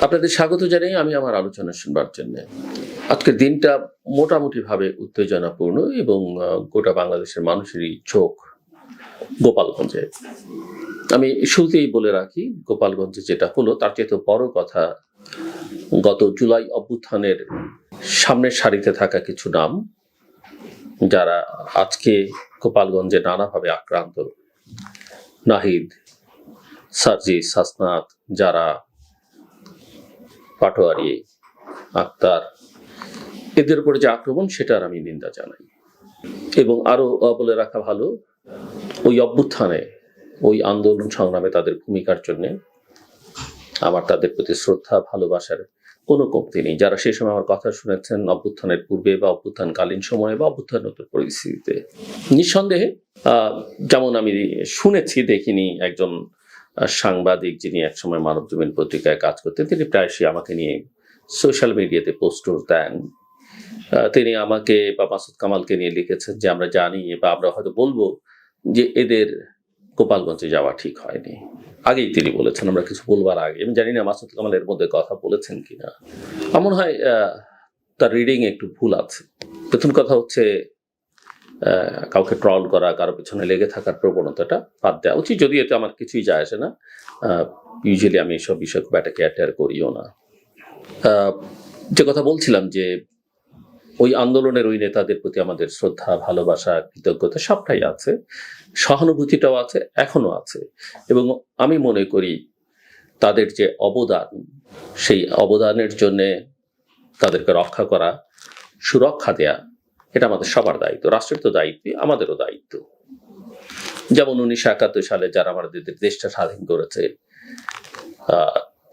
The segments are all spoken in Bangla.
আপনাদের স্বাগত জানাই আমি আমার আলোচনা শুনবার জন্য। আজকের দিনটা মোটামুটিভাবে উত্তেজনাপূর্ণ এবং গোটা বাংলাদেশের মানুষেরই চোখ গোপালগঞ্জে। আমি শুরুতেই বলে রাখি, গোপালগঞ্জে যেটা হলো তার চেয়ে বড় কথা, গত জুলাই অভ্যুত্থানের সামনের সারিতে থাকা কিছু নাম যারা আজকে গোপালগঞ্জে নানাভাবে আক্রান্ত। নাহিদ, সার্জিস, হাসনাত, যারা, পাটোয়ারি, আক্তার, এদের উপরে যে আক্রমণ সেটার আমি নিন্দা জানাই। এবং আরো বলে রাখা ভালো, ওই অভ্যুত্থানে, ওই আন্দোলন সংগ্রামে তাদের ভূমিকার জন্য আমার তাদের প্রতি শ্রদ্ধা, ভালোবাসার কোনো কমতি নেই। যারা সেই সময় আমার কথা শুনেছেন অভ্যুত্থানের পূর্বে বা অভ্যুত্থানকালীন সময়ে বা অভ্যুত্থানোত্তর পরিস্থিতিতে, নিঃসন্দেহে যেমন আমি শুনেছি, দেখিনি, একজন সাংবাদিক যিনি একসময় মানবজমিন পত্রিকায় কাজ করতেন, তিনি প্রায়শই আমাকে নিয়ে সোশ্যাল মিডিয়াতে পোস্ট দেন। তিনি আমাকে বা মাসুদ কামালকে নিয়ে লিখেছেন যে আমরা জানি বা আমরা হয়তো বলবো যে এদের গোপালগঞ্জে যাওয়া ঠিক হয়নি। আগেই তিনি বলেছেন, আমরা কিছু বলবার আগে। আমি জানি না মাসুদ কামাল এর মধ্যে কথা বলেছেন কিনা। এমন হয় তার রিডিং একটু ভুল আছে। প্রথম কথা হচ্ছে, কাউকে ট্রল করা, কারো পিছনে লেগে থাকার প্রবণতাটা বাদ দেওয়া উচিত, যদি এতে আমার কিছুই যায় আসে না। ইউজুয়ালি আমি এসব বিষয় খুব একটা কেয়ার করিও না। যে কথা বলছিলাম যে ওই আন্দোলনের ওই নেতাদের প্রতি আমাদের শ্রদ্ধা, ভালোবাসা, কৃতজ্ঞতা সবটাই আছে, সহানুভূতিটাও আছে, এখনো আছে। এবং আমি মনে করি তাদের যে অবদান, সেই অবদানের জন্যে তাদেরকে রক্ষা করা, সুরক্ষা দেয়া, এটা আমাদের সবার দায়িত্ব। রাষ্ট্রের তো দায়িত্ব, আমাদেরও দায়িত্ব। যেমন 1971 সালে যারা আমাদের দেশটা স্বাধীন করেছে,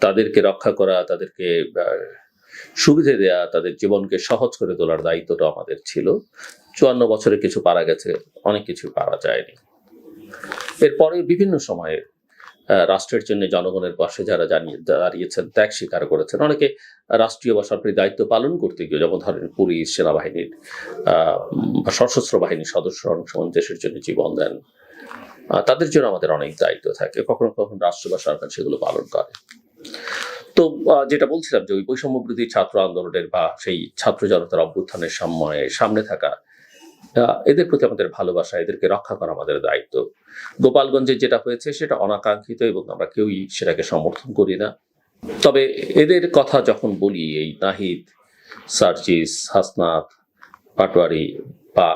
তাদেরকে রক্ষা করা, তাদেরকে সুবিধে দেয়া, তাদের জীবনকে সহজ করে তোলার দায়িত্বটা আমাদের ছিল। 54 বছরে কিছু পারা গেছে, অনেক কিছু পারা যায়নি। এরপরে বিভিন্ন সময়ে রাষ্ট্রের জন্য জনগণের পাশে যারা দাঁড়িয়েছেন, ত্যাগ স্বীকার করেছেন, অনেকে রাষ্ট্রীয় বা সরকারি দায়িত্ব পালন করতে গিয়ে, যেমন ধরেন পুলিশ, সেনাবাহিনীর বা সশস্ত্র বাহিনীর সদস্য অনেক সময় দেশের জন্য জীবন দেন। তাদের জন্য আমাদের অনেক দায়িত্ব থাকে, কখনো কখনো রাষ্ট্র বা সরকার সেগুলো পালন করে। তো যেটা বলছিলাম যে ওই বৈষম্যবিরোধী ছাত্র আন্দোলনের বা সেই ছাত্র জনতার অভ্যুত্থানের সামনে থাকা এদের প্রতি আমাদের ভালোবাসা, এদেরকে রক্ষা করা আমাদের দায়িত্ব। গোপালগঞ্জে যেটা হয়েছে সেটা অনাকাঙ্ক্ষিত এবং আমরা কেউই সেটাকে সমর্থন করি না। তবে এদের কথা যখন বলি, এই নাহিদ, সার্জিস, হাসনাত, পাটোয়ারি বা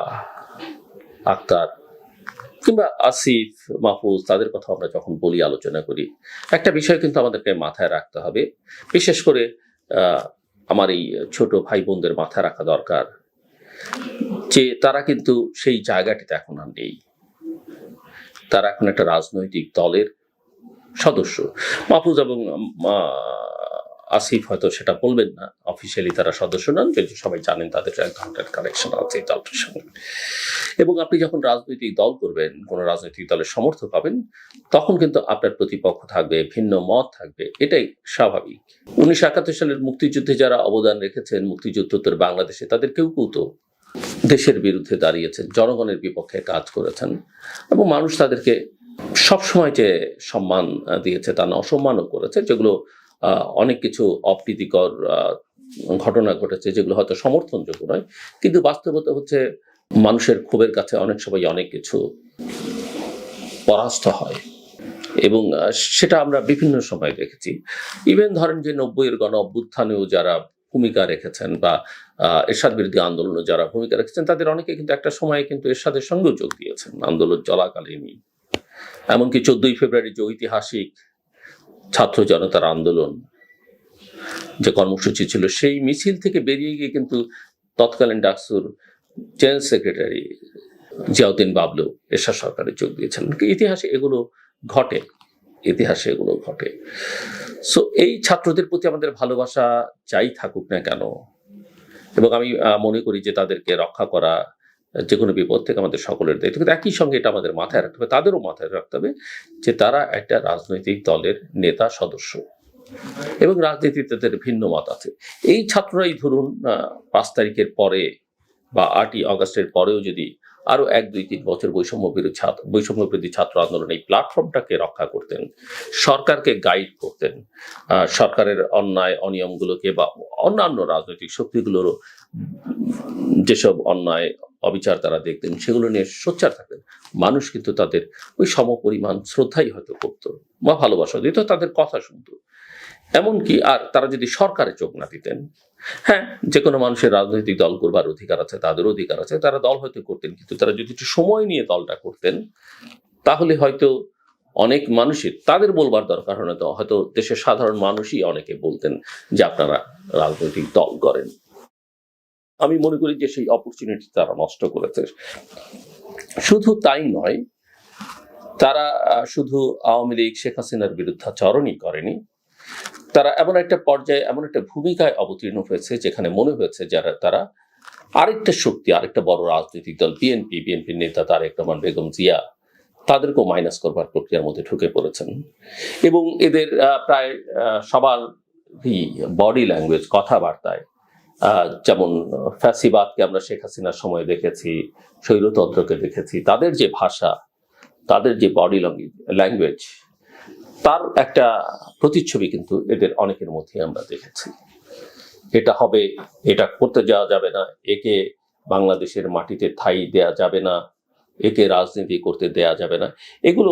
আক্তার কিংবা আসিফ, মাহফুজ, তাদের কথা আমরা যখন বলি, আলোচনা করি, একটা বিষয় কিন্তু আমাদেরকে মাথায় রাখতে হবে। বিশেষ করে আমার এই ছোট ভাই বোনদের মাথায় রাখা দরকার যে তারা কিন্তু সেই জায়গাটিতে এখন আর নেই। তারা এখন একটা রাজনৈতিক দলের সদস্য। মাহফুজ এবং আসিফ হয়তো সেটা বলবেন না, অফিসিয়ালি তারা সদস্য নন, কিন্তু সবাই জানেন তাদের এক ধরনের কানেকশন আছে এই দলটির সঙ্গে। এবং আপনি যখন রাজনৈতিক দল করবেন, কোন রাজনৈতিক দলের সমর্থক হবেন, তখন কিন্তু আপনার প্রতিপক্ষ থাকবে, ভিন্ন মত থাকবে, এটাই স্বাভাবিক। 1971 সালের মুক্তিযুদ্ধে যারা অবদান রেখেছেন, মুক্তিযুদ্ধোত্তর বাংলাদেশে, তাদের কেউ তো দেশের বিরুদ্ধে দাঁড়িয়েছেন, জনগণের বিপক্ষে কাজ করেছেন, এবং মানুষ তাদেরকে সবসময় যে সম্মান দিয়েছে তা না, অসম্মানও করেছে, যেগুলো অনেক কিছু অপ্রীতিকর ঘটনা ঘটেছে, যেগুলো হয়তো সমর্থনযোগ্য নয়, কিন্তু বাস্তবতা হচ্ছে মানুষের ক্ষোভের কাছে অনেক সময় অনেক কিছু পরাস্ত হয়, এবং সেটা আমরা বিভিন্ন সময় দেখেছি। ইভেন ধরেন যে 90-এর গণ অভ্যুত্থানেও যারা ভূমিকা রেখেছেন বা এরশাদ বিরোধী আন্দোলনে যারা ভূমিকা রেখেছেন, তাদের অনেকে কিন্তু একটা সময়ে কিন্তু এরশাদের সঙ্গেও যোগ দিয়েছেন আন্দোলন চলাকালীনই। এমনকি 14ই ফেব্রুয়ারি যে ঐতিহাসিক ছাত্র জনতার আন্দোলন, যে কর্মসূচি ছিল, সেই মিছিল থেকে বেরিয়ে গিয়ে কিন্তু তৎকালীন ডাকসুর জেনারেল সেক্রেটারি জিয়াউদ্দিন বাবলু এরশাদ সরকারে যোগ দিয়েছেন। ইতিহাসে এগুলো ঘটে, ইতিহাসে এগুলো ঘটে। সো এই ছাত্রদের প্রতি আমাদের ভালোবাসা যাই থাকুক না কেন, এবং আমি মনে করি যে তাদেরকে রক্ষা করা যে কোনো বিপদ থেকে আমাদের সকলের দায়িত্ব, কিন্তু একই সঙ্গে এটা আমাদের মাথায় রাখতে হবে, তাদেরও মাথায় রাখতে হবে যে তারা একটা রাজনৈতিক দলের নেতা, সদস্য, এবং রাজনীতিতে তাদের ভিন্ন মত আছে। এই ছাত্ররাই ধরুন 5 তারিখের পরে বা 8ই আগস্টের পরেও যদি আরো 1, 2, 3 বছর বৈষম্য বিরোধী ছাত্র আন্দোলন এই প্ল্যাটফর্মটাকে রক্ষা করতেন, সরকারকে গাইড করতেন, সরকারের অন্যায় অনিয়মগুলোকে বা অন্যান্য রাজনৈতিক শক্তিগুলোরও যেসব অন্যায় অবিচার তারা দেখতেন সেগুলো নিয়ে সোচ্চার থাকতেন, মানুষ কিন্তু তাদের ওই সমপরিমাণ শ্রদ্ধাই হয়তো করতো বা ভালোবাসা দিত, তাদের কথা শুনতো। এমনকি আর তারা যদি সরকারে চোখ না দিতেন, হ্যাঁ, যে কোনো মানুষের রাজনৈতিক দল করবার অধিকার আছে, তাদের অধিকার আছে, তারা দল হয়তো করতেন, কিন্তু তারা যদি একটু সময় নিয়ে দলটা করতেন তাহলে হয়তো অনেক মানুষই তাদের বলবার দরকার হয়তো দেশের সাধারণ মানুষই অনেকে বলতেন যে আপনারা রাজনৈতিক দল করেন। আমি মনে করি যে সেই অপরচুনিটি তারা নষ্ট করেছে। শুধু তাই নয়, তারা শুধু আওয়ামী লীগ শেখ হাসিনার বিরুদ্ধাচরণই করেনি, তারা এমন একটা পর্যায়ে এমন একটা ভূমিকায় অবতীর্ণ হয়েছে যেখানে মনে হয়েছে যারা তারা আরেকটা শক্তি, আরেকটা বড় রাজনৈতিক দল বিএনপির নেতা তারেক রহমান, বেগম জিয়া, তাদেরকেও মাইনাস করবার প্রক্রিয়ার মধ্যে ঢুকে পড়েছেন। এবং এদের প্রায় সবারই বডি ল্যাঙ্গুয়েজ, কথাবার্তায়, যেমন ফ্যাসিবাদকে আমরা শেখ হাসিনার সময় দেখেছি, স্বৈরতন্ত্রকে দেখেছি, তাদের যে ভাষা, তাদের যে বডি ল্যাঙ্গুয়েজ, তার একটা প্রতিচ্ছবি কিন্তু এদের অনেকের মধ্যে আমরা দেখেছি। এটা হবে, এটা করতে যাওয়া যাবে না, একে বাংলাদেশের মাটিতে ঠাঁই দেয়া যাবে না, একে রাজনীতি করতে দেয়া যাবে না, এগুলো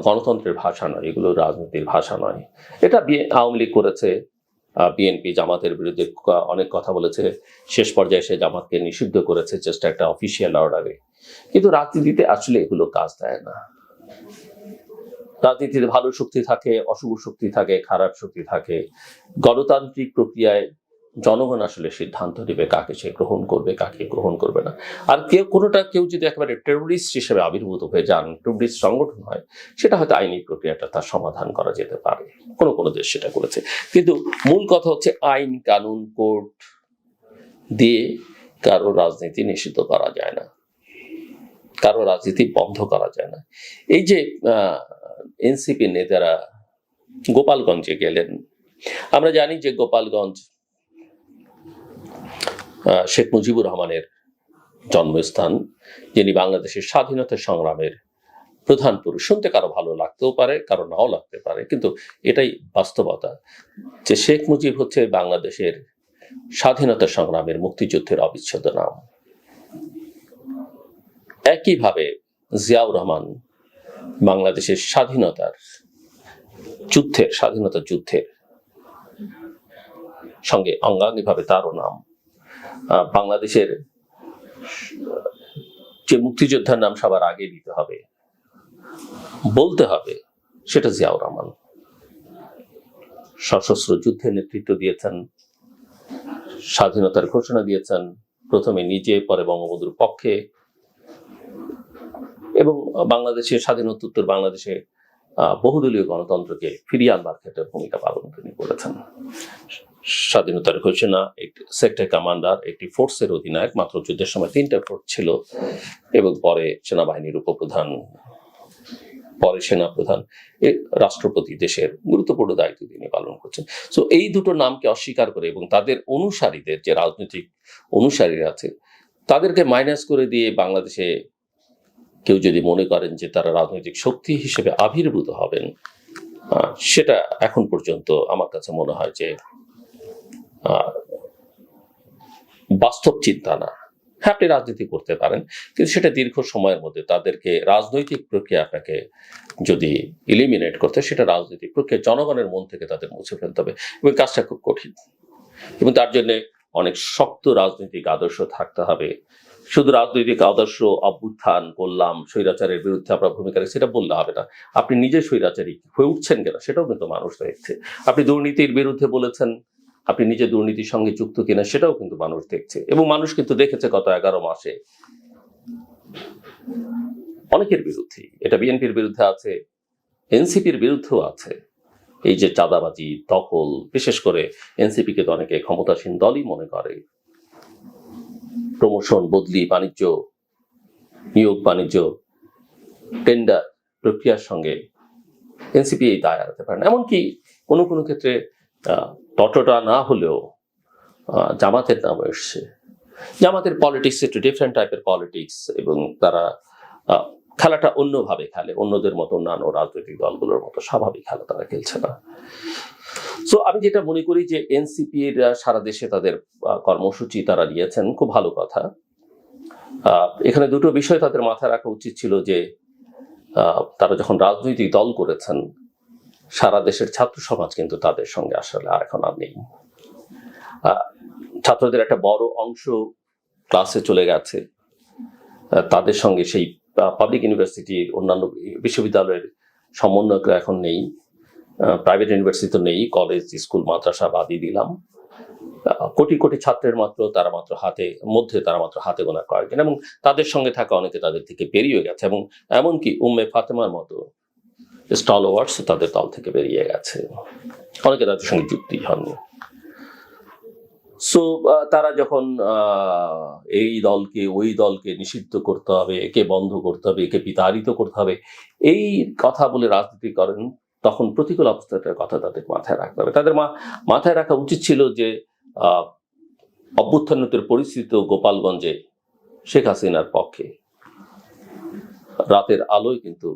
গণতন্ত্রের ভাষা নয়, এগুলো রাজনীতির ভাষা নয়। এটা আওয়ামী লীগ করেছে, বিএনপি জামাতের বিরুদ্ধে অনেক কথা বলেছে, শেষ পর্যায়ে সে জামাতকে নিষিদ্ধ করেছে চেষ্টা একটা অফিসিয়াল অর্ডারে। কিন্তু রাজনীতিতে আসলে এগুলো কাজ দেয় না। রাজনীতিতে ভালো শক্তি থাকে, অশুভ শক্তি থাকে, খারাপ শক্তি থাকে। গণতান্ত্রিক প্রক্রিয়ায় জনগণ আসলে সিদ্ধান্ত নেবে কাকে সে গ্রহণ করবে, কাকে গ্রহণ করবে না। আর কেউ যদি একেবারে টেরোরিস্ট হিসেবে আবির্ভূত হয়ে যান, টেরোরিস্ট সংগঠন হয়, সেটা হয়তো আইনি প্রক্রিয়াটা তার সমাধান করা যেতে পারে, কোনো কোনো দেশ সেটা করেছে। কিন্তু মূল কথা হচ্ছে আইন কানুন কোর্ট দিয়ে কারো রাজনীতি নিষিদ্ধ করা যায় না, কারো রাজনীতি বন্ধ করা যায় না। এই যে এনসিপি নেতারা গোপালগঞ্জে গেলেন, আমরা জানি যে গোপালগঞ্জ শেখ মুজিবুর রহমানের জন্মস্থান, যিনি বাংলাদেশের স্বাধীনতা সংগ্রামের প্রধান পুরুষ। শুনতে কারো ভালো লাগতেও পারে, কারো নাও লাগতে পারে, কিন্তু এটাই বাস্তবতা যে শেখ মুজিব হচ্ছে বাংলাদেশের স্বাধীনতা সংগ্রামের, মুক্তিযুদ্ধের অবিচ্ছেদ্য নাম। একইভাবে জিয়াউর রহমান বাংলাদেশের স্বাধীনতা যুদ্ধের সঙ্গে অঙ্গাঙ্গিভাবে তারও নাম। বাংলাদেশের যে মুক্তিযোদ্ধার নাম সবার আগে দিতে হবে, বলতে হবে, সেটা জিয়াউর রহমান। সশস্ত্র যুদ্ধে নেতৃত্ব দিয়েছেন, স্বাধীনতার ঘোষণা দিয়েছেন, প্রথমে নিজে, পরে বঙ্গবন্ধুর পক্ষে, এবং বাংলাদেশের স্বাধীনোত্তর বাংলাদেশে বহুদলীয় গণতন্ত্রকে ফিরিয়ে আনবার ক্ষেত্রে ভূমিকা পালন তিনি করেছেন। স্বাধীনতার ঘোষণা, একটি সেক্টর কমান্ডার, একটি ফোর্সের অধিনায়ক, মাত্র যুদ্ধের সময় 3টা ফোর্স ছিল, এবং পরে সেনাবাহিনীর উপপ্রধান, পরে সেনাপ্রধান, রাষ্ট্রপতি, দেশের গুরুত্বপূর্ণ দায়িত্ব তিনি পালন করছেন। সো এই দুটো নামকে অস্বীকার করে এবং তাদের অনুসারীদের, যে রাজনৈতিক অনুসারীরা আছে, তাদেরকে মাইনাস করে দিয়ে বাংলাদেশে কেউ যদি মনে করেন যে তারা রাজনৈতিক শক্তি হিসেবে আবির্ভূত হবেন, সেটা এখন পর্যন্ত আমার কাছে মনে হয় যে বাস্তব চিন্তা না। হ্যাঁ, আপনি রাজনীতি করতে পারেন, কিন্তু সেটা দীর্ঘ সময়ের মধ্যে তাদেরকে রাজনৈতিক প্রক্রিয়া আপনাকে যদি ইলিমিনেট করতে, সেটা রাজনৈতিক প্রক্রিয়া জনগণের মন থেকে তাদের মুছে ফেলতে হবে, এবং কাজটা খুব কঠিন, এবং তার জন্য অনেক শক্ত রাজনৈতিক আদর্শ থাকতে হবে। শুধু রাজনৈতিক আদর্শ, অভ্যুত্থান করলাম, স্বৈরাচারের বিরুদ্ধে আমরা ভূমিকা রেখে, সেটা বললে হবে না। আপনি নিজে স্বৈরাচারী হয়ে উঠছেন কিনা সেটাও কিন্তু মানুষ দেখছে। আপনি দুর্নীতির বিরুদ্ধে বলেছেন, আপনি নিজে দুর্নীতির সঙ্গে যুক্ত কিনা সেটাও কিন্তু মানুষ দেখছে, এবং মানুষ কিন্তু দেখেছে গত 11 মাসে অনেকের বিরুদ্ধে। এটা বিএনপির বিরুদ্ধে আছে, এনসিপির বিরুদ্ধেও আছে। এই যে চাঁদাবাজি, দখল, বিশেষ করে এনসিপিকে তো অনেকে ক্ষমতাসীন দলই মনে করে, প্রমোশন, বদলি, বাণিজ্য, নিয়োগ বাণিজ্য, টেন্ডার প্রক্রিয়ার সঙ্গে এনসিপি এই দায় এড়াতে পারে না। এমনকি কোনো কোনো ক্ষেত্রে ততটা না হলেও জামাতের নাম এসছে। জামাতের পলিটিক্স একটু ডিফারেন্ট টাইপের পলিটিক্স, এবং তারা খেলাটা অন্যভাবে খেলে, অন্যদের মতো অন্যান্য রাজনৈতিক দলগুলোর মতো স্বাভাবিক খেলা তারা খেলছে না। সো আমি যেটা মনে করি যে এনসিপির সারা দেশে তাদের কর্মসূচি তারা নিয়েছেন, খুব ভালো কথা। এখানে দুটো বিষয় তাদের মাথায় রাখা উচিত ছিল যে তারা যখন রাজনৈতিক দল করেছেন, সারা দেশের ছাত্র সমাজ কিন্তু তাদের সঙ্গে আসলে আর এখন আর নেই। ছাত্রদের একটা বড় অংশ ক্লাসে চলে গেছে, তাদের সঙ্গে সেই পাবলিক ইউনিভার্সিটির অন্যান্য বিশ্ববিদ্যালয়ের সমন্বয়করা এখন নেই, প্রাইভেট ইউনিভার্সিটি তো নেই, কলেজ স্কুল মাদ্রাসা বাদই দিলাম। কোটি কোটি ছাত্রের তারা মাত্র হাতে গোনা কয়েকজন, এবং তাদের সঙ্গে থাকা অনেকে তাদের থেকে বেরিয়ে গেছে, এবং এমনকি উম্মে ফাতেমার মতো স্টলওয়ার্ডস তাদের দল থেকে বেরিয়ে গেছে, অনেকে তাদের সঙ্গে যুক্তি হননি। সো তারা যখন এই দলকে ওই দলকে নিষিদ্ধ করতে হবে, একে বন্ধ করতে হবে, একে বিতাড়িত করতে হবে, এই কথা বলে রাজনীতি করেন, তখন প্রতিকূল অবস্থাটার কথা তাদের মাথায় রাখতে হবে। তাদের মাথায় রাখা উচিত ছিল যে অভ্যুত্থানের পরিস্থিতি গোপালগঞ্জে শেখ হাসিনার পক্ষে রাতের আলোয় কিন্তু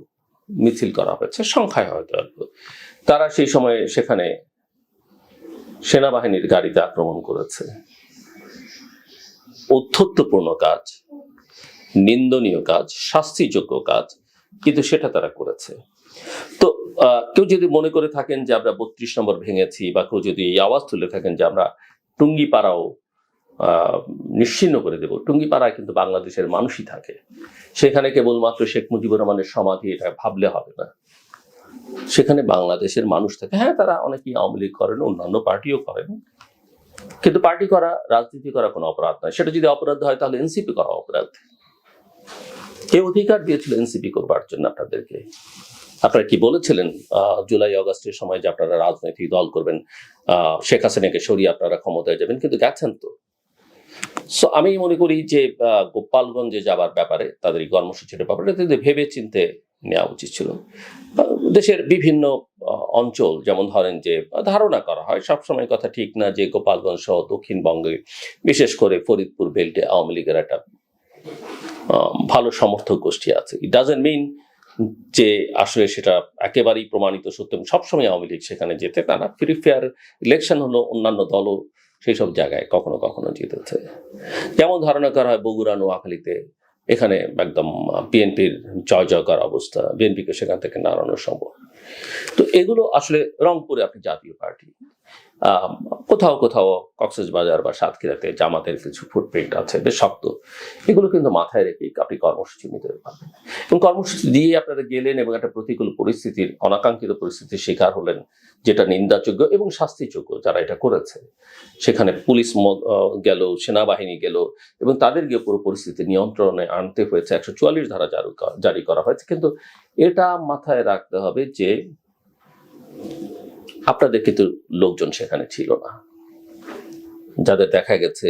মিছিল করা হয়েছে, সংখ্যায় হয়তো তারা সেই সময় সেখানে সেনাবাহিনীর গাড়িতে আক্রমণ করেছে। অধ্যত্বপূর্ণ কাজ, নিন্দনীয় কাজ, শাস্তিযোগ্য কাজ, কিন্তু সেটা তারা করেছে। তো কেউ যদি মনে করে থাকেন যে আমরা 32 নম্বর ভেঙেছি, বা কেউ যদি এই আওয়াজ তুলে থাকেন যে আমরা টুঙ্গিপাড়াও নিশ্চিহ্ন করে দেব, টুঙ্গিপাড়ায় কিন্তু বাংলাদেশের মানুষই থাকে, সেখানে কেবলমাত্র শেখ মুজিবুর রহমানের সমাধি, এটা ভাবলে হবে না। সেখানে বাংলাদেশের মানুষ থাকে। হ্যাঁ, তারা অনেকেই আওয়ামী লীগ করেন, অন্যান্য পার্টিও করেন, কিন্তু পার্টি করা, রাজনীতি করা কোনো অপরাধ নয়। সেটা যদি অপরাধ হয় তাহলে এনসিপি করা অপরাধ। কে অধিকার দিয়েছিল এনসিপি করবার জন্য আপনাদেরকে? আপনারা কি বলেছিলেন জুলাই আগস্টের সময় যে আপনারা রাজনৈতিক দল করবেন, শেখ হাসিনাকে সরিয়ে আপনারা ক্ষমতায় যাবেন, কিন্তু গেছেন তো। সো আমি মনে করি যে গোপালগঞ্জে যাবার ব্যাপারে, তাদের এই কর্মসূচির ব্যাপারে ভেবে চিন্তে নেওয়া উচিত ছিল। দেশের বিভিন্ন অঞ্চল, যেমন ধরেন যে ধারণা করা হয়, সবসময় কথা ঠিক না যে গোপালগঞ্জ সহ দক্ষিণবঙ্গে, বিশেষ করে ফরিদপুর বেল্টে আওয়ামী লীগের একটা ভালো সমর্থক গোষ্ঠী আছে। ইট ডাজন্ট মিন যে আসলে সেটা একেবারেই প্রমাণিত সত্য, সবসময় আওয়ামী লীগ সেখানে যেতে তা না। ফ্রি ফেয়ার ইলেকশন হলো, অন্যান্য দলও সেই সব জায়গায় কখনো কখনো জিতেছে। যেমন ধারণা করা হয় বগুড়া, নোয়াখালীতে, এখানে একদম বিএনপির জয় জয়কার অবস্থা, বিএনপিকে সেখান থেকে নাড়ানো সম্ভব। তো এগুলো আসলে, রংপুরে আপনি জাতীয় পার্টি, কোথাও কোথাও কক্সবাজার বা সাতক্ষীরাতে জামাতের কিছু ফুটপ্রিন্ট আছে, বেশ শক্ত। এগুলো কিন্তু মাথায় রেখে আপনি কর্মসূচি নিতে পারবেন, এবং কর্মসূচি দিয়ে আপনারা গেলেন এবং একটা প্রতিকূল পরিস্থিতির, অনাকাঙ্ক্ষিত পরিস্থিতির শিকার হলেন, যেটা নিন্দাযোগ্য এবং শাস্তিযোগ্য যারা এটা করেছে। সেখানে পুলিশ গেল, সেনাবাহিনী গেল, এবং তাদের গিয়ে পুরো পরিস্থিতি নিয়ন্ত্রণে আনতে হয়েছে। 144 ধারা জারি করা হয়েছে। কিন্তু এটা মাথায় রাখতে হবে যে আপনাদের কিন্তু লোকজন সেখানে ছিল না, যাদের দেখা গেছে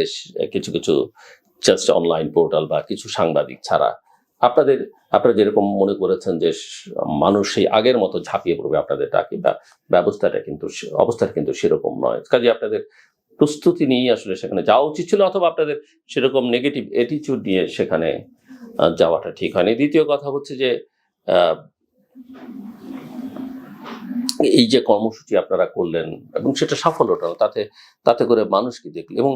কিছু কিছু জাস্ট অনলাইন পোর্টাল বা কিছু সাংবাদিক ছাড়া আপনারা যেরকম মনে করেছেন যে মানুষ সেই আগের মতো ঝাঁপিয়ে পড়বে আপনাদের ডাকে, বা অবস্থাটা কিন্তু সেরকম নয়। কাজে আপনাদের প্রস্তুতি নিয়ে আসলে সেখানে যাওয়া উচিত ছিল, অথবা আপনাদের সেরকম নেগেটিভ অ্যাটিটিউড নিয়ে সেখানে যাওয়াটা ঠিক হয়নি। দ্বিতীয় কথা হচ্ছে যে এই যে কর্মসূচি আপনারা করলেন এবং সেটা সফল হলো, তাতে করে মানুষ কি দেখল, এবং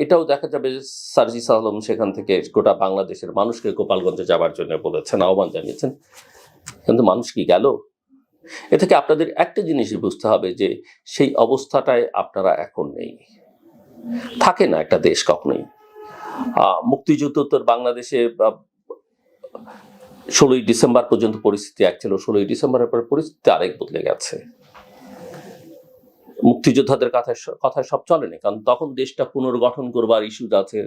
এটাও দেখা যাবে যে সার্জিস আলম সেখান থেকে গোটা বাংলাদেশের মানুষকে গোপালগঞ্জে যাবার জন্য বলেছেন, আহ্বান জানিয়েছেন, কিন্তু মানুষ কি গেল? এ থেকে আপনাদের একটা জিনিসই বুঝতে হবে যে সেই অবস্থাটায় আপনারা এখন নেই। থাকে না একটা দেশ কখনোই। মুক্তিযুদ্ধোত্তর বাংলাদেশে 16ই ডিসেম্বর পর্যন্ত পরিস্থিতি এক ছিল, 16ই ডিসেম্বরের পর পরিস্থিতি আরেক বদলে গেছে। মুক্তিযোদ্ধাদের কথায় সব চলেনি, কারণ তখন দেশটা পুনর্গঠন করবার ইস্যুজ আছে,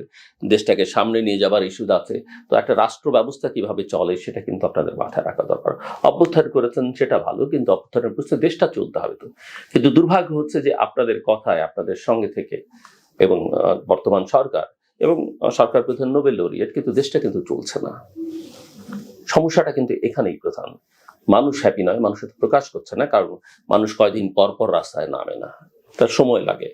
দেশটাকে সামনে নিয়ে যাবার ইস্যুজ আছে। তো একটা রাষ্ট্র ব্যবস্থা কিভাবে চলে সেটা কিন্তু আপনাদের মাথায় রাখা দরকার। অভ্যুত্থান করেছেন সেটা ভালো, কিন্তু অভ্যুত্থানের প্রশ্নে দেশটা চলতে হবে তো। কিন্তু দুর্ভাগ্য হচ্ছে যে আপনাদের কথায়, আপনাদের সঙ্গে থেকে, এবং বর্তমান সরকার এবং সরকার প্রধান নোবেল লরিয়েট, কিন্তু দেশটা কিন্তু চলছে না। সমস্যাটা কিন্তু এখানেই প্রধান। মানুষ হ্যাপি নয়, মানুষ প্রকাশ করছে না, কারণ মানুষ কয়দিন পর পর রাস্তায় নামে না, তার সময় লাগে।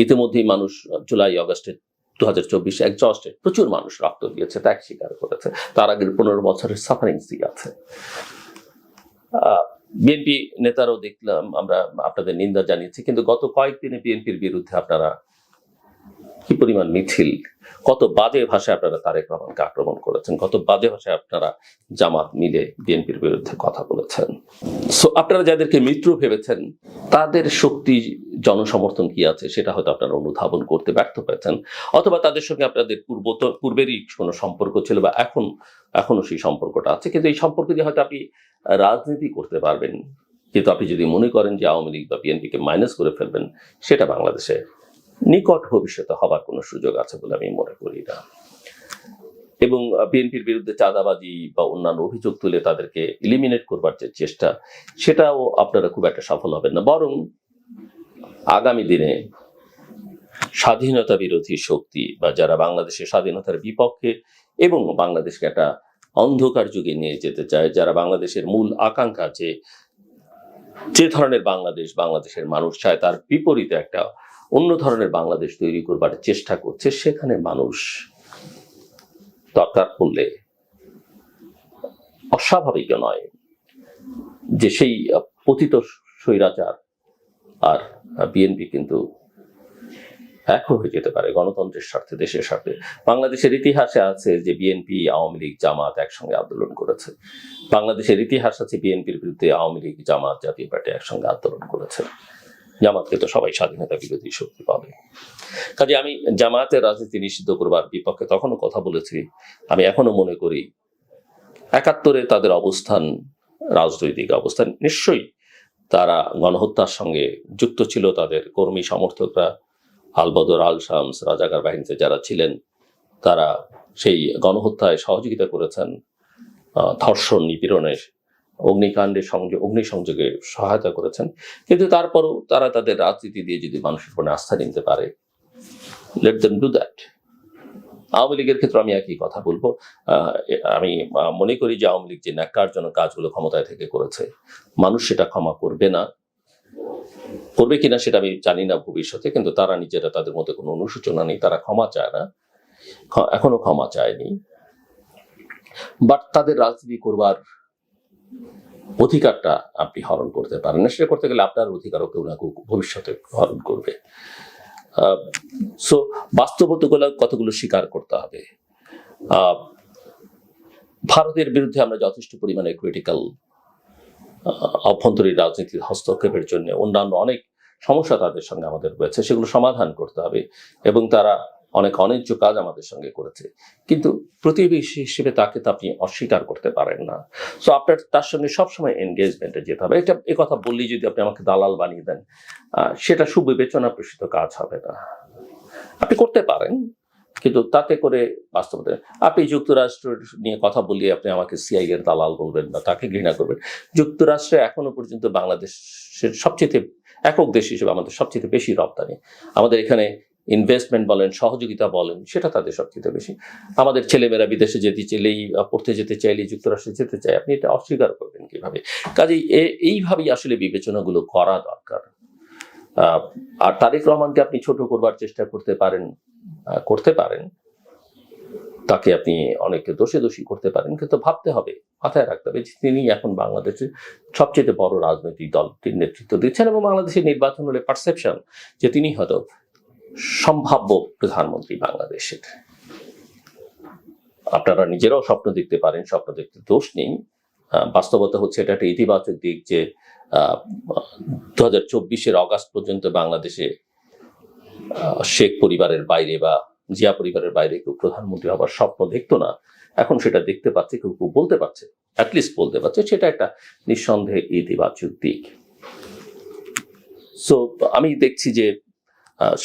ইতিমধ্যেই মানুষ জুলাই আগস্টে 2024 এক্সস্টেড, প্রচুর মানুষ রক্ত দিয়েছে, ত্যাগ স্বীকার করেছে, তার আগের 15 বছরের সাফারিংস আছে। বিএনপি নেতারাও দেখলাম আমরা আপনাদের নিন্দা জানিয়েছি, কিন্তু গত কয়েকদিনে বিএনপির বিরুদ্ধে আপনারা কি পরিমাণ মিছিল, কত বাজে ভাষায় আপনারা তারেক রহমানকে আক্রমণ করেছেন, কত বাজে ভাষায় আপনারা জামাত মিলে বিএনপির বিরুদ্ধে কথা বলেছেন। সো আপনারা যাদেরকে মিত্র ভেবেছেন তাদের শক্তি জনসমর্থন কি আছে সেটা হয়তো আপনারা অনুধাবন করতে ব্যর্থ হয়েছেন, অথবা তাদের সঙ্গে আপনাদের পূর্বেরই কোনো সম্পর্ক ছিল বা এখনো সেই সম্পর্কটা আছে, কিন্তু এই সম্পর্ক দিয়ে হয়তো আপনি রাজনীতি করতে পারবেন, কিন্তু আপনি যদি মনে করেন যে আওয়ামী লীগ বা বিএনপিকে মাইনাস করে ফেলবেন, সেটা বাংলাদেশে নিকট ভবিষ্যতে হবার কোনো সুযোগ আছে বলে আমি মনে করি না। এবং বিএনপির বিরুদ্ধে চাঁদাবাজি বা অন্যান্য অভিযোগ তুলে তাদেরকে এলিমিনেট করবার যে চেষ্টা, সেটাও আপনারা খুব একটা সফল হবেন না, বরং আগামী দিনে স্বাধীনতা বিরোধী শক্তি বা যারা বাংলাদেশের স্বাধীনতার বিপক্ষে এবং বাংলাদেশকে একটা অন্ধকার যুগে নিয়ে যেতে চায়, যারা বাংলাদেশের মূল আকাঙ্ক্ষা যে ধরনের বাংলাদেশের মানুষ চায় তার বিপরীতে একটা অন্য ধরনের বাংলাদেশ তৈরি করবার চেষ্টা করছে, সেখানে মানুষ দরকার পড়লে অস্বাভাবিক নয় যে সেই পতিত স্বৈরাচার আর বিএনপি কিন্তু এক হয়ে যেতে পারে গণতন্ত্রের স্বার্থে, দেশের স্বার্থে। বাংলাদেশের ইতিহাসে আছে যে বিএনপি, আওয়ামী লীগ, জামাত একসঙ্গে আন্দোলন করেছে। বাংলাদেশের ইতিহাস আছে বিএনপির বিরুদ্ধে আওয়ামী লীগ, জামাত, জাতীয় পার্টি একসঙ্গে আন্দোলন করেছে। জামাতকে তো সবাই স্বাধীনতা বিরোধী শক্তি পাবে। কাজে আমি জামাতের রাজনীতি নিষিদ্ধ করবার বিপক্ষে তখনও কথা বলেছি। আমি এখনো মনে করি 71-এ তাদের অবস্থান, রাজনৈতিক অবস্থান, নিশ্চয়ই তারা গণহত্যার সঙ্গে যুক্ত ছিল, তাদের কর্মী সমর্থকরা, আলবদর, আল শামস, রাজাকার বাহিনীতে যারা ছিলেন তারা সেই গণহত্যায় সহযোগিতা করেছেন, ধর্ষণ, নিপীড়নের, অগ্নিসংযোগে সহায়তা করেছেন। কিন্তু তারপরও তারা তাদের রাজনীতি দিয়ে যদি মানুষের উপর আস্থা নিতে পারে, let them do that. Awami লীগের ক্ষেত্রে আমি একই কথা বলবো। আমি মনে করি যে আওয়ামী লীগ যে ন্যাক্কারজনক কাজগুলো ক্ষমতায় থেকে করেছে, মানুষ সেটা ক্ষমা করবে না, করবে কিনা সেটা আমি জানি না ভবিষ্যতে, কিন্তু তারা নিজেরা, তাদের মধ্যে কোনো অনুশোচনা নেই, তারা ক্ষমা চায় না, এখনো ক্ষমা চায়নি। বাট তাদের রাজনীতি করবার অধিকারটা আপনি হরণ করতে পারেন না, সেটা করতে গেলে আপনার অধিকারও কেউ না কেউ ভবিষ্যতে হরণ করবে। সো বাস্তবতাগুলো কতগুলো স্বীকার করতে হবে। ভারতের বিরুদ্ধে আমরা যথেষ্ট পরিমাণে ক্রিটিক্যাল, অভ্যন্তরীণ রাজনীতির হস্তক্ষেপের জন্য অন্যান্য অনেক সমস্যা তাদের সঙ্গে আমাদের রয়েছে, সেগুলো সমাধান করতে হবে। এবং তারা অনেক অন্যায্য কাজ আমাদের সঙ্গে করেছে, কিন্তু প্রতিবেশী হিসেবে তাকে তো আপনি অস্বীকার করতে পারেন না। সো আপনার তার সঙ্গে সবসময় এনগেজমেন্টে যেতে হবে। এ কথা বললেই যদি আপনি আমাকে দালাল বানিয়ে দেন, সেটা সুবিবেচনা প্রসূত কাজ হবে না। আপনি করতে পারেন, কিন্তু তাতে করে বাস্তবতা, আপনি যুক্তরাষ্ট্র নিয়ে কথা বলিয়ে আপনি আমাকে সিআই এর দালাল বলবেন বা তাকে ঘৃণা করবেন। যুক্তরাষ্ট্রে এখনো পর্যন্ত বাংলাদেশের সবচেয়ে একক দেশ হিসেবে আমাদের সবচেয়ে বেশি রপ্তানি, আমাদের এখানে ইনভেস্টমেন্ট বলেন, সহযোগিতা বলেন, সেটা তাদের সবচেয়ে বেশি। আমাদের ছেলেমেয়েরা বিদেশে যেতে চাইলেই, পড়তে যেতে চাইলেই যুক্তরাষ্ট্রে যেতে চায়, আপনি এটা অস্বীকার করবেন কিভাবে? কাজেই এইভাবেই আসলে বিবেচনাগুলো করা দরকার। আর তারেক রহমানকে আপনি ছোট করবার চেষ্টা করতে পারেন, তাকে আপনি অনেকে দোষী করতে পারেন, কিন্তু ভাবতে হবে, মাথায় রাখতে হবে যে তিনি এখন বাংলাদেশের সবচেয়ে বড় রাজনৈতিক দলটির নেতৃত্ব দিচ্ছেন, এবং বাংলাদেশের নির্বাচন হলে পারসেপশন যে তিনি হয়তো সম্ভাব্য প্রধানমন্ত্রী বাংলাদেশের। আপনারা নিজেরাও স্বপ্ন দেখতে পারেন, স্বপ্ন দেখতে দোষ নেই। বাস্তবতা হচ্ছে এটা একটা ইতিবাচক দিক যে 2024-এর অগাস্ট পর্যন্ত বাংলাদেশে শেখ পরিবারের বাইরে বা জিয়া পরিবারের বাইরে কেউ প্রধানমন্ত্রী হবার স্বপ্ন দেখতো না, এখন সেটা দেখতে পাচ্ছে, কেউ বলতে পারছে, অ্যাটলিস্ট বলতে পারছে, সেটা একটা নিঃসন্দেহে ইতিবাচক দিক। সো আমি দেখছি যে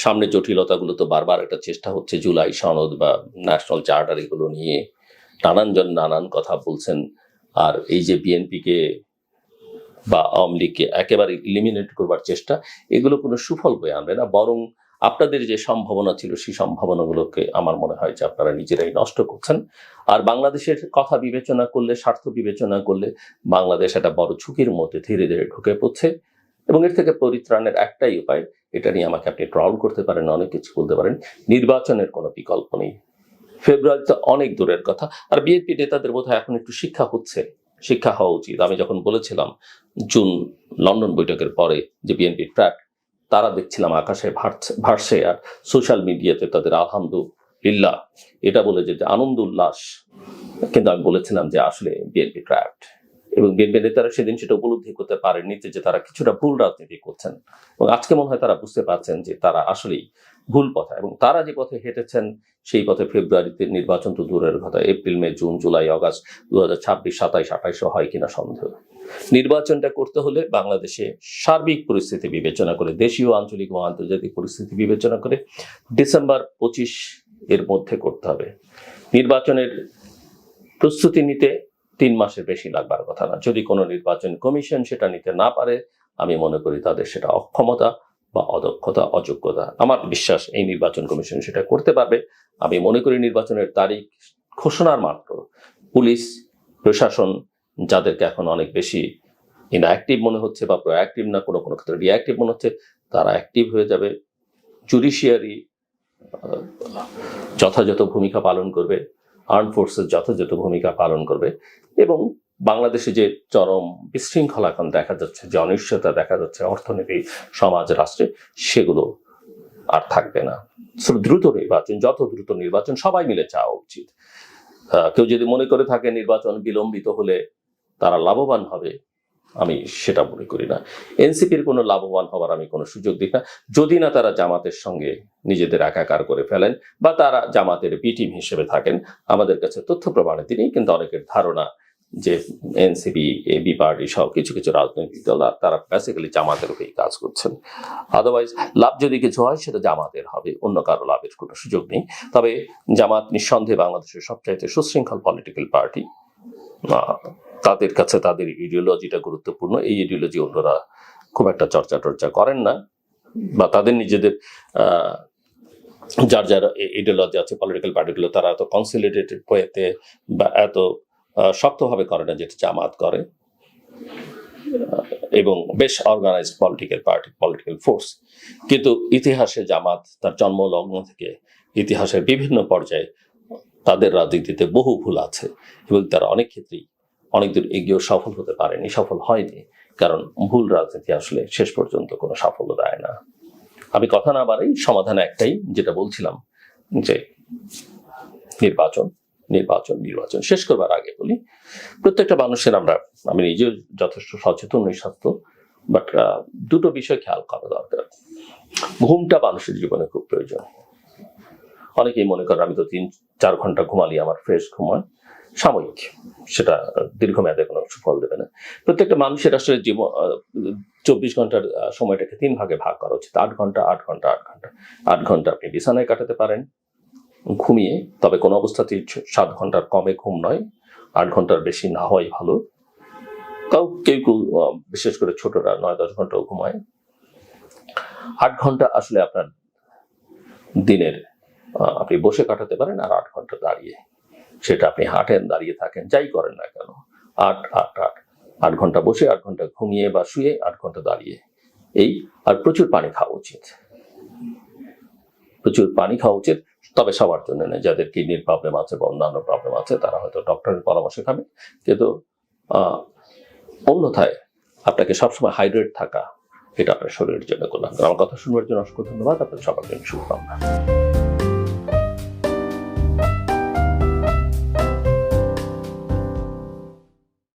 সামনে জটিলতাগুলো তো বারবার একটা চেষ্টা হচ্ছে, জুলাই সনদ বা ন্যাশনাল চার্টার, এগুলো নিয়ে নানান জন নানান কথা বলছেন। আর এই যে বিএনপিকে বা আওয়ামী লীগকে একেবারে ইলিমিনেট করবার চেষ্টা, এগুলো কোনো সুফল বয়ে আনবে না, বরং আপনাদের যে সম্ভাবনা ছিল সেই সম্ভাবনাগুলোকে আমার মনে হয় যে আপনারা নিজেরাই নষ্ট করছেন। আর বাংলাদেশের কথা বিবেচনা করলে, স্বার্থ বিবেচনা করলে বাংলাদেশ একটা বড় ঝুঁকির মধ্যে ধীরে ধীরে ঢুকে পড়ছে, এবং এর থেকে পরিত্রাণের একটাই উপায়, এটা নিয়ে আমাকে আপনি ট্রল করতে পারেন, অনেক কিছু বলতে পারেন, নির্বাচনের কোনো বিকল্প নেই। ফেব্রুয়ারিতে অনেক দূরের কথা। আর বিএনপি নেতাদের বোধহয় এখন একটু শিক্ষা হওয়া উচিত। আমি যখন বলেছিলাম জুন লন্ডন বৈঠকের পরে যে বিএনপি ট্র্যাক, তারা দেখছিলাম আকাশে ভাসছে আর সোশ্যাল মিডিয়াতে তাদের আলহামদুলিল্লাহ এটা বলে যে আনন্দ উল্লাস, কিন্তু আমি বলেছিলাম যে আসলে বিএনপি ট্র্যাপড। এবং বিএনপি নেতারা সেদিন সেটা উপলব্ধি করতে পারেননি যে তারা কিছুটা ভুল রাজনীতি করছেন, এবং আজকে মনে হয় তারা বুঝতে পারছেন যে তারা আসলেই ভুল পথে, এবং তারা যে পথে হেঁটেছেন সেই পথে ফেব্রুয়ারিতে নির্বাচন তো দূরের কথা, এপ্রিল, মে, জুন, জুলাই, আগস্ট 2026, 27, 28 হয় কিনা সন্দেহ। নির্বাচনটা করতে হলে বাংলাদেশে সার্বিক পরিস্থিতি বিবেচনা করে, দেশীয়, আঞ্চলিক ও আন্তর্জাতিক পরিস্থিতি বিবেচনা করে ডিসেম্বর 25 এর মধ্যে করতে হবে। নির্বাচনের প্রস্তুতি নিতে 3 মাসের বেশি লাগবার কথা না। যদি কোনো নির্বাচন কমিশন সেটা নিতে না পারে, আমি মনে করি তাদের সেটা অক্ষমতা বা অদক্ষতা, অযোগ্যতা। আমার বিশ্বাস এই নির্বাচন কমিশন সেটা করতে পারবে। আমি মনে করি নির্বাচনের তারিখ ঘোষণার মাত্র পুলিশ প্রশাসন, যাদেরকে এখন অনেক বেশি ইনঅ্যাক্টিভ মনে হচ্ছে বা প্রোঅ্যাক্টিভ না, কোনো কোনো ক্ষেত্রে রিঅ্যাক্টিভ মনে হচ্ছে, তারা অ্যাক্টিভ হয়ে যাবে। জুডিশিয়ারি যথাযথ ভূমিকা পালন করবে, আর্ম ফোর্সেস যথাযথ ভূমিকা পালন করবে, এবং বাংলাদেশে যে চরম বিশৃঙ্খলা এখন দেখা যাচ্ছে, যে অনিশ্চয়তা দেখা যাচ্ছে অর্থনীতি, সমাজ, রাষ্ট্রে, সেগুলো আর থাকবে না। দ্রুত নির্বাচন, যত দ্রুত নির্বাচন সবাই মিলে চাওয়া উচিত। কেউ যদি মনে করে থাকে নির্বাচন বিলম্বিত হলে তারা লাভবান হবে, আমি সেটা মনে করি না। এনসিপির কোনো লাভবান হওয়ার আমি কোনো সুযোগ দিই না, যদি না তারা জামাতের সঙ্গে নিজেদের একাকার করে ফেলেন বা তারা জামাতের বি টিম হিসেবে থাকেন। আমাদের কাছে তথ্য প্রমাণে তিনি, কিন্তু অনেকের ধারণা যে এনসিপি, এবি পার্টি সহ কিছু কিছু রাজনৈতিক দল তারা বেসিক্যালি জামাতের হয়েই কাজ করছেন। আদারওয়াইজ লাভ যদি কিছু হয় সেটা জামাতের হবে, অন্য কারো লাভের কোনো সুযোগ নেই। তবে জামাত নিঃসন্দেহে বাংলাদেশের সবচাইতে সুশৃঙ্খল পলিটিক্যাল পার্টি। তাদের কাছে তাদের ইডিওলজিটা গুরুত্বপূর্ণ। এই ইডিওলজি অন্যরা খুব একটা চর্চা করেন না, বা তাদের নিজেদের যার যার ইডিওলজি আছে পলিটিক্যাল পার্টিগুলো, তারা এত কনসলিডেটেড ওয়েতে বা এত শক্তভাবে করে না যেটা জামাত করে, এবং বেশ organised political party, political force. কিন্তু ইতিহাসে জামাত তার জন্মলগ্ন থেকে ইতিহাসের বিভিন্ন পর্যায়ে তাদের রাজনীতিতে বহু ভুল আছে, এবং তারা অনেক ক্ষেত্রেই অনেক দূর এগিয়েও সফল হতে পারেনি, সফল হয়নি, কারণ ভুল রাজনীতি আসলে শেষ পর্যন্ত কোনো সাফল্য দেয় না। আমি কথা না বাড়াই, সমাধান একটাই, যেটা বলছিলাম যে নির্বাচন নির্বাচন নির্বাচন শেষ করবার আগে বলি, প্রত্যেকটা মানুষের, আমি নিজেও যথেষ্ট সচেতন নই স্বাস্থ্য, বাট দুটো বিষয় খেয়াল করা দরকার। ঘুমটা মানুষের জীবনে খুব প্রয়োজন। অনেকেই মনে করেন আমি তো 3-4 ঘন্টা ঘুমালি আমার ফ্রেশ ঘুম হয়, সাময়িক, সেটা দীর্ঘমেয়াদে কোনো সুফল দেবে না। প্রত্যেকটা মানুষের আসলে জীবন 24 ঘন্টার সময়টাকে 3 ভাগে ভাগ করা উচিত। 8 ঘন্টা 8 ঘন্টা 8 ঘন্টা 8 ঘন্টা আপনি বিছানায় কাটাতে পারেন ঘুমিয়ে, তবে কোনো অবস্থাতেই 7 ঘন্টার কমে ঘুম নয়, 8 ঘন্টার বেশি না হয় ভালো। কেউ কেউ বিশেষ করে ছোটরা 9-10 ঘন্টাও ঘুমায়। 8 ঘন্টা আসলে আপনার দিনের আপনি বসে কাটাতে পারেন, আর 8 ঘন্টা দাঁড়িয়ে, সেটা আপনি হাঁটেন, দাঁড়িয়ে থাকেন, যাই করেন না কেন, 8 ঘন্টা বসে, 8 ঘন্টা ঘুমিয়ে বা শুয়ে, 8 ঘন্টা দাঁড়িয়ে, এই। আর প্রচুর পানি খাওয়া উচিত, প্রচুর পানি খাওয়া উচিত। তবে সবার জন্য না, যাদের কিডনির প্রবলেম আছে বা অন্যান্য প্রবলেম আছে তারা হয়তো ডক্টরের পরামর্শ খাবে, কিন্তু অন্যথায় আপনাকে সবসময় হাইড্রেট থাকা, এটা আপনার শরীরের জন্য কল্যাণ। আমার কথা শুনবার জন্য অসংখ্য ধন্যবাদ। আপনাদের সবার জন্য শুভকামনা।